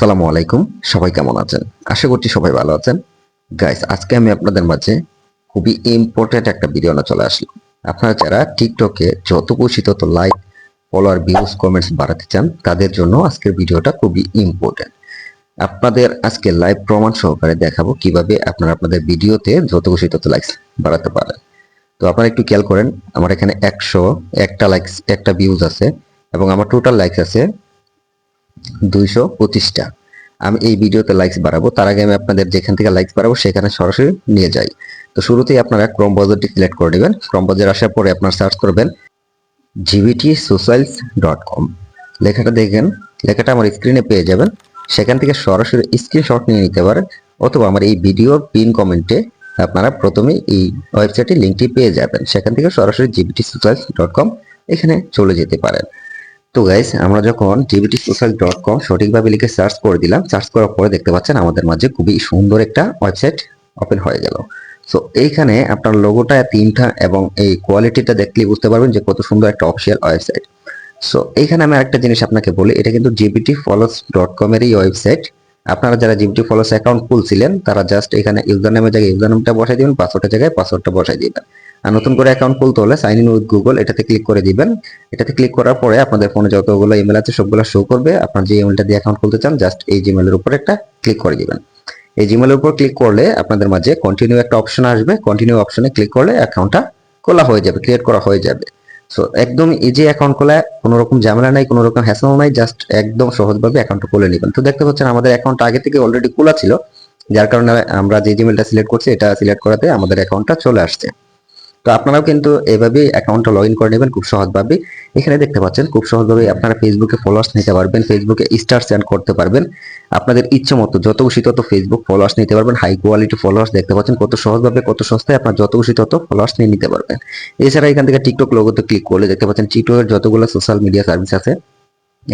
আসসালামু আলাইকুম। সবাই কেমন আছেন? আশা করছি সবাই ভালো আছেন। গাইস, আজকে আমি আপনাদের মাঝে খুবই ইম্পর্টেন্ট একটা ভিডিও নিয়ে চলে আসলাম। আপনারা যারা টিকটকে যত খুশি তত লাইক, ফলোয়ার, ভিউজ, কমেন্টস বাড়াতে চান, তাদের জন্য আজকের ভিডিওটা খুবই ইম্পর্টেন্ট। আপনাদের আজকে লাইভ প্রমাণ সহকারে দেখাবো কিভাবে আপনারা আপনাদের ভিডিওতে যত খুশি তত লাইকস বাড়াতে পারেন। তো আপনারা একটু খেয়াল করেন, আমার এখানে 101টা লাইকস, একটা ভিউজ আছে এবং আমার টোটাল লাইকস আছে 225টা। আমি এই ভিডিওতে লাইকস বাড়াবো, তার আগে আমি আপনাদের যেখান থেকে লাইকস বাড়াবো সেখানে সরাসরি নিয়ে যাই। তো শুরুতেই আপনারা ক্রোম ব্রাউজারটি সিলেক্ট করে নেবেন। ক্রোম ব্রাউজার আসার পরে আপনারা সার্চ করবেন gbtsocials.com। লেখাটা দেখেন, লেখাটা আমার স্ক্রিনে পেয়ে যাবেন। সেখান থেকে সরাসরি স্ক্রিনশট নিয়ে নিতে পারেন, অথবা আমার এই ভিডিওর পিন কমেন্টে আপনারা প্রথমে এই ওয়েবসাইটের লিঙ্কটি পেয়ে যাবেন। সেখান থেকে সরাসরি gbtsocials.com এখানে চলে যেতে পারেন। তো গাইস, আমরা যখন gbtsocials.com সঠিকভাবে লিখে সার্চ করে দিলাম, সার্চ করার পরে দেখতে পাচ্ছেন আমাদের মাঝে খুবই সুন্দর একটা ওয়েবসাইট ওপেন হয়ে গেল। সো এইখানে আপনার লোগোটা তিনটা এবং এই কোয়ালিটিটা দেখলেই বুঝতে পারবেন যে কত সুন্দর একটা অফিসিয়াল ওয়েবসাইট। সো এইখানে আমি আরেকটা জিনিস আপনাকে বলি, এটা কিন্তু gbtfollows.com এরই ওয়েবসাইট। আপনারা যারা জিবিটি ফলোস অ্যাকাউন্ট খুলছিলেন তারা জাস্ট এখানে ইউজার নামের জায়গায় ইউজার নামটা বসাই দিবেন, পাসওয়ার্ডের জায়গায় পাসওয়ার্ডটা বসাই দিবেন। আর নতুন করে অ্যাকাউন্ট খুলতে হলে সাইন ইন উইথ গুগল এটাতে ক্লিক করে দিবেন। এটাতে ক্লিক করার পরে আপনাদের ফোনে যতগুলো ইমেল আছে সবগুলো শো করবে। আপনার যে ইমেলটা দিয়ে অ্যাকাউন্ট খুলতে চান জাস্ট এই জিমেলের উপর একটা ক্লিক করে দিবেন। এই জিমেলের উপর ক্লিক করলে আপনাদের মাঝে কন্টিনিউ একটা অপশন আসবে। কন্টিনিউ অপশনে ক্লিক করলে অ্যাকাউন্টটা খোলা হয়ে যাবে, ক্রিয়েট করা হয়ে যাবে। সো একদম ইজি অ্যাকাউন্ট খোলা, কোনো রকম ঝামেলা নাই, কোনো রকম হ্যাসেল নাই, জাস্ট একদম সহজভাবে অ্যাকাউন্টটা খুলে নেবেন। তো দেখতে পাচ্ছেন আমাদের অ্যাকাউন্টটা আগে থেকে অলরেডি খোলা ছিল, যার কারণে আমরা যে জিমেলটা সিলেক্ট করছি এটা সিলেক্ট করাতে আমাদের অ্যাকাউন্টটা চলে আসছে। তো আপনারাও কিন্তু এভাবেই অ্যাকাউন্টটা লগ ইন করে নেবেন খুব সহজভাবে। এখানে দেখতে পাচ্ছেন খুব সহজভাবে আপনারা ফেসবুকে ফলোয়ার্স নিতে পারবেন, ফেসবুকে স্টার সেন্ড করতে পারবেন। আপনাদের ইচ্ছে মতো যত খুশি তত ফেসবুক ফলোয়ার্স নিতে পারবেন। হাই কোয়ালিটি ফলোয়ার্স দেখতে পাচ্ছেন কত সহজভাবে, কত সস্তায় আপনার যত খুশি তত ফলোয়ার্স নিয়ে নিতে পারবেন। এছাড়া এখান থেকে টিকটক লোগোতে ক্লিক করলে দেখতে পাচ্ছেন টিকটকের যতগুলো সোশ্যাল মিডিয়া সার্ভিস আছে,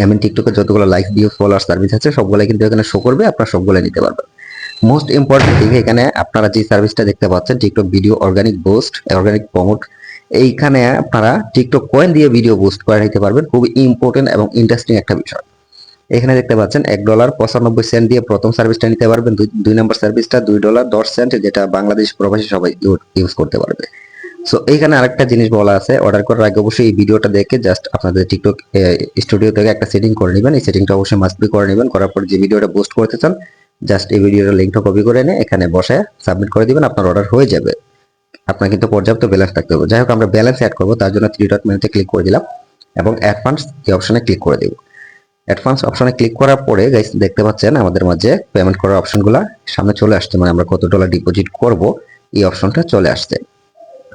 এমন টিকটকের যতগুলো লাইক, ভিউ, ফলোয়ার সার্ভিস আছে সবগুলাই কিন্তু এখানে শো করবে, আপনারা সবগুলাই নিতে পারবেন। মোস্ট ইম্পর্টেন্ট দিকে এখানে আপনারা যে সার্ভিসটা দেখতে পাচ্ছেন TikTok video organic boost, organic promote, এইখানে আপনারা টিকটক কয়েন দিয়ে ভিডিও বুস্ট করে নিতে পারবেন। খুব ইম্পর্টেন্ট এবং ইন্টারেস্টিং একটা বিষয়। এখানে দেখতে পাচ্ছেন $1.95 দিয়ে প্রথম সার্ভিসটা নিতে পারবেন। দুই নম্বর সার্ভিসটা $2.10, যেটা বাংলাদেশ প্রবাসী সবাই ইউজ করতে পারবে। সো এইখানে আরেকটা জিনিস বলা আছে, অর্ডার করার আগে অবশ্যই এই ভিডিওটা দেখে জাস্ট আপনাদের টিকটক স্টুডিও থেকে একটা সেটিং করে নেবেন। এই সেটিংটা অবশ্যই মাস্ট বি করে নেবেন। করার পর যে ভিডিওটা পোস্ট করতে চান জাস্ট এই ভিডিওর লিঙ্কটা কপি করে এনে এখানে বসায় সাবমিট করে দিবেন, আপনার অর্ডার হয়ে যাবে। আপনার কিন্তু পর্যাপ্ত ব্যালেন্স থাকতে হবে। যাই হোক, আমরা ব্যালেন্স অ্যাড করবো, তার জন্য থ্রি ডট মেনুতে ক্লিক করে দিলাম এবং অ্যাডভান্স এই অপশনে ক্লিক করে দেব। অ্যাডভান্স অপশনে ক্লিক করার পরে গাইস দেখতে পাচ্ছেন আমাদের মাঝে পেমেন্ট করার অপশনগুলো সামনে চলে আসছে, মানে আমরা কত ডলার ডিপোজিট করব এই অপশনটা চলে আসছে।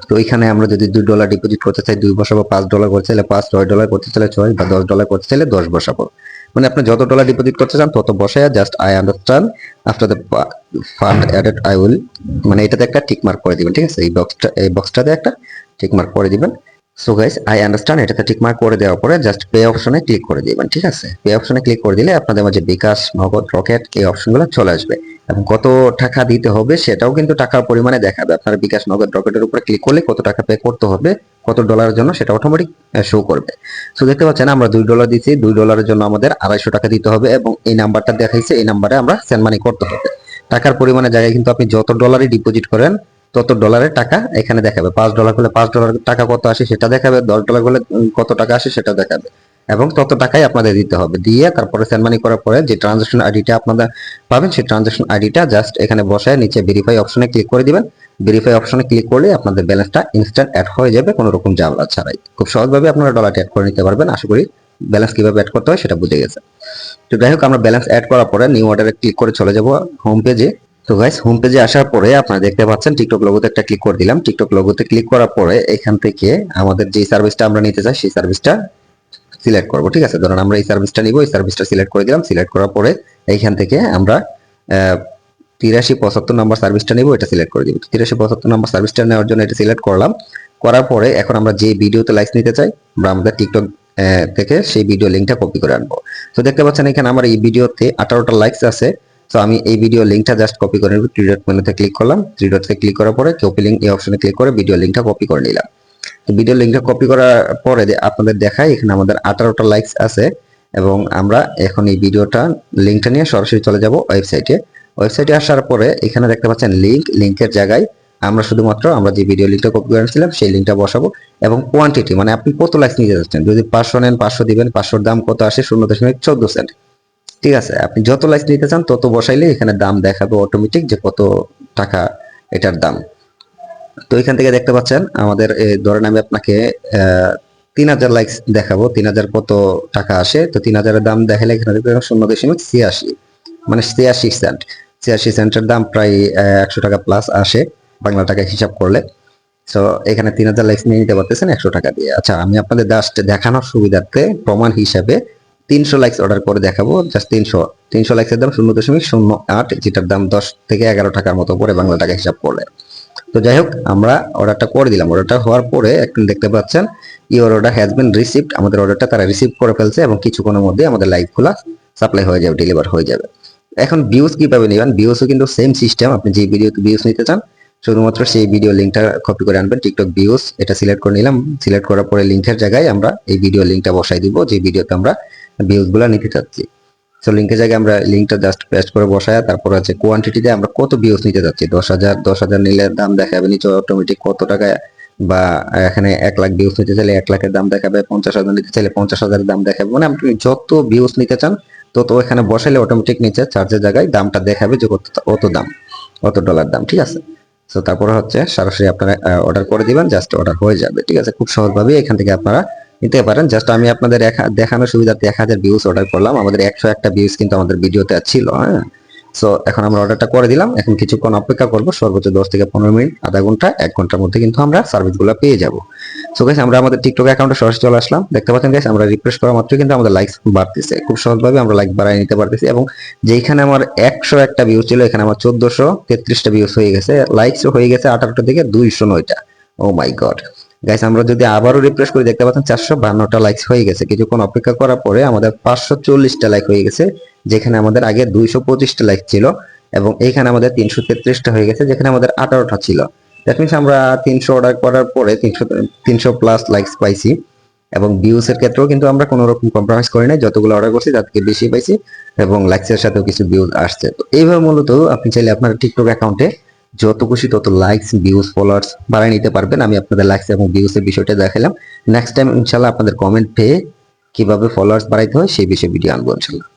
তো এখানে আমরা যদি $2 ডিপোজিট করতে চাই 2 বসাবো, $5 করতে চাইলে 5, $6 করতে চাইলে 6, বা $10 করতে চাইলে 10 বসাবো। মানে আপনি যত ডলার ডিপোজিট করতে চান তত বসায় just I understand after the fund added I will, মানে এটাতে একটা টিক মার্ক করে দিবেন। ঠিক আছে, এই বক্সটাতে একটা টিক মার্ক করে দিবেন। সো গাইস, আই আন্ডারস্ট্যান্ড এটাতে টিক মার্ক করে দেওয়ার পরে জাস্ট পে অপশনে ক্লিক করে দিবেন। ঠিক আছে, পে অপশনে ক্লিক করে দিলে আপনাদের মাঝে বিকাশ, নগদ, রকেট এই অপশনগুলো চলে আসবে এবং কত টাকা দিতে হবে সেটাও কিন্তু টাকার পরিমাণে দেখাবে। আপনার বিকাশ, নগদ, রকেটের উপরে ক্লিক করলে কত টাকা পে করতে হবে, কত ডলারের জন্য সেটা অটোমেটিক শো করবে। সো দেখতে পাচ্ছেন আমরা $2 দিচ্ছি, $2 জন্য আমাদের 250 টাকা দিতে হবে এবং এই নাম্বারটা দেখাইছে, এই নাম্বারে আমরা সেন্ড মানি করতে হবে। টাকার পরিমাণের জায়গায় কিন্তু আপনি যত ডলারই ডিপোজিট করেন তত ডলারের টাকা এখানে দেখাবে। $5 করলে $5 টাকা কত আসে সেটা দেখাবে, $10 করলে কত টাকা আসে সেটা দেখাবে এবং তত টাকাই আপনাদের দিতে হবে। দিয়ে তারপরে সেন্ড মানি করার পরে যে ট্রানজাকশন আইডিটা আপনারা পাবেন সেই ট্রানজাকশন আইডিটা জাস্ট এখানে বসায় নিচে ভেরিফাই অপশনে ক্লিক করে দিবেন। ভেরিফাই অপশনে ক্লিক করলে আপনাদের ব্যালেন্সটা ইনস্ট্যান্ট অ্যাড হয়ে যাবে কোনো রকম ঝামেলা ছাড়াই। খুব সহজভাবে আপনারা ডলারটি অ্যাড করে নিতে পারবেন। আশা করি ব্যালেন্স কিভাবে অ্যাড করতে হয় সেটা বুঝে গেছে। তো যাই হোক, আমরা ব্যালেন্স অ্যাড করার পরে নিউ অর্ডারে ক্লিক করে চলে যাব হোম পেজে। তো গাইস, হোম পেজে আসার পরে আপনারা দেখতে পাচ্ছেন টিকটক লোগোতে একটা ক্লিক করে দিলাম। টিকটক লোগোতে ক্লিক করার পরে এখান থেকে আমাদের যে সার্ভিসটা আমরা নিতে চাই সেই সার্ভিসটা সিলেক্ট করব। ঠিক আছে, ধরুন আমরা এই সার্ভিসটা নিব, এই সার্ভিসটা সিলেক্ট করে দিলাম। সিলেক্ট করার পরে এইখান থেকে আমরা 8375 নাম্বার সার্ভিসটা নিব, এটা সিলেক্ট করে দিব। 8375 নাম্বার সার্ভিসটা নেওয়ার জন্য এটা সিলেক্ট করলাম। করার পরে এখন আমরা যে ভিডিওতে লাইক নিতে চাই আমরা আমাদের টিকটক থেকে সেই ভিডিও লিঙ্কটা কপি করে আনবো। তো দেখতে পাচ্ছেন এখানে আমার এই ভিডিওতে 18টা লাইকস আছে। তো আমি এই ভিডিও লিঙ্কটা জাস্ট কপি করে নেব। থ্রি ডট মেনুতে ক্লিক করলাম, থ্রি ডটে ক্লিক করার পরে কপি লিঙ্ক এই অপশনে ক্লিক করে ভিডিও লিঙ্কটা কপি করে নিলাম। তো ভিডিও লিঙ্কটা কপি করার পরে আপনাদের দেখায় এখানে আমাদের 18টা লাইকস আছে এবং আমরা এখন এই ভিডিওটা লিঙ্কটা নিয়ে সরাসরি চলে যাব ওয়েবসাইটে আসার পরে এখানে দেখতে পাচ্ছেন লিঙ্কের জায়গায় আমরা শুধুমাত্র আমরা যে ভিডিও লিঙ্কটা কপি করে আনছিলাম সেই লিঙ্কটা বসাবো এবং কোয়ান্টিটি মানে আপনি কত লাইকস নিতে যাচ্ছেন। যদি 500 নেন 500 দিবেন, 500 দাম কত আসে 0.14 সেন্ট। ঠিক আছে, আপনি যত লাইকস নিতে চান তত বসাইলে এখানে দাম দেখাবে অটোমেটিক যে কত টাকা এটার দাম। তো এখান থেকে দেখতে পাচ্ছেন আমাদের ধরেন আমি আপনাকে 3000 লাইকস দেখাবো, 3000 কত টাকা আসে। তো 3000 এর দাম দেখালে এখানে দেখবেন 0.86 মানে 86 সেন্ট। 86 সেন্টের দাম প্রায় 100 টাকা প্লাস আসে বাংলা টাকায় হিসাব করলে। সো এখানে 3000 লাইকস নিয়ে নিতে পারতেছেন 100 টাকা দিয়ে। আচ্ছা, আমি আপনাদের জাস্ট দেখানোর সুবিধার্থে প্রমাণ হিসাবে 300 লাইকস অর্ডার করে দেখাবো। জাস্ট 300 লাইকসের দাম 0.08, যেটার দাম 10 থেকে 11 টাকার মতো পড়ে বাংলা টাকা হিসাব করলে। তো যাই হোক, আমরা অর্ডারটা করে দিলাম। অর্ডারটা হওয়ার পরে এখন দেখতে পাচ্ছেন your order has been received, আমাদের অর্ডারটা তারা রিসিভ করে ফেলছে এবং কিছুক্ষণের মধ্যে আমাদের লাইভগুলো সাপ্লাই হয়ে যাবে, ডেলিভার হয়ে যাবে। এখন ভিউজ কিভাবে নেবেন? ভিউজও কিন্তু সেম সিস্টেম। আপনি যে ভিডিওতে ভিউজ নিতে চান শুধুমাত্র সেই ভিডিও লিঙ্কটা কপি করে আনবেন, টিকটক ভিউজ এটা সিলেক্ট করে নিলাম। সিলেক্ট করার পরে লিঙ্কের জায়গায় আমরা এই ভিডিও লিঙ্কটা বসাই দিব যে ভিডিওতে আমরা ভিউজগুলো নিতে চাচ্ছি। সো লিঙ্কের জায়গায় আমরা লিঙ্কটা জাস্ট পেস্ট করে বসায়, তারপর আছে কোয়ান্টিটিতে আমরা কত ভিউজ নিতে চাচ্ছি। 10,000 নিলে দাম দেখাবে নিচে অটোমেটিক কত টাকা, বা এখানে 1 লাখ ভিউজ নিতে চাইলে 1 লাখের দাম দেখাবে, 50,000 নিতে চাইলে 50,000 দাম দেখাবে। মানে আপনি যত ভিউজ নিতে চান তত এখানে বসাইলে অটোমেটিক নিচে চার্জের জায়গায় দামটা দেখাবে যে কত দাম, কত ডলার দাম। ঠিক আছে, তো তারপরে হচ্ছে সরাসরি আপনারা অর্ডার করে দিবেন, জাস্ট অর্ডার হয়ে যাবে। ঠিক আছে, খুব সহজভাবে এখান থেকে আপনারা নিতে পারেন। জাস্ট আমি আপনাদের দেখানোর সুবিধার্থে 1000 ভিউজ অর্ডার করলাম। আমাদের 101টা ভিউজ কিন্তু আমাদের ভিডিওতে ছিল। হ্যাঁ, সো এখন আমরা অর্ডারটা করে দিলাম। এখন কিছুক্ষণ অপেক্ষা করব, সর্বোচ্চ 10 থেকে 15 মিনিট, আধা ঘন্টা 1 ঘন্টার মধ্যে কিন্তু আমরা সার্ভিসগুলো পেয়ে যাব। সো গাইস, আমরা আমাদের টিকটক অ্যাকাউন্টে সরাসরি চলে আসলাম। দেখতে পাচ্ছেন গাইস, আমরা রিফ্রেশ করা মাত্রই কিন্তু আমাদের লাইকস বাড়তেছে। খুব সহজভাবে আমরা লাইক বাড়ায় নিতে পারতেছি এবং যেখানে আমার 101টা ভিউজ ছিল এখানে আমার 1433টা ভিউজ হয়ে গেছে, লাইকসও হয়ে গেছে 18টা থেকে 209টা। ও মাই গড গাইস, আমরা যদি আবারও রিফ্রেশ করি দেখতে পাচ্ছেন 452টা লাইকস হয়ে গেছে। কিছুক্ষণ অপেক্ষা করার পরে আমাদের 540টা লাইক হয়ে গেছে, যেখানে আমাদের আগে 225টা লাইক ছিল, এবং এইখানে আমাদের 333টা হয়ে গেছে, যেখানে আমাদের 18টা ছিল। দ্যাট মিনস আমরা 300 অর্ডার করার পরে 300 প্লাস লাইকস পাইছি, এবং ভিউজ এর ক্ষেত্রেও কিন্তু আমরা কোনো রকম কম্প্রোমাইজ করি নাই। যতগুলো অর্ডার করছি তার থেকে বেশি পাইছি, এবং লাইকস এর সাথেও কিছু ভিউজ আসছে। তো এইভাবে মূলত আপনি চাইলে আপনার টিকটক অ্যাকাউন্টে যত খুশি তত লাইকস, ভিউজ, ফলোয়ার্স বাড়ায় নিতে পারবেন। আমি আপনাদের লাইকস এবং ভিউজ এর বিষয়টা দেখালাম। নেক্সট টাইম ইনশাআল্লাহ আপনাদের কমেন্ট পেয়ে কিভাবে ফলোয়ার্স বাড়াইতে হয় সেই বিষয়ে ভিডিও আনবো ইনশাআল্লাহ।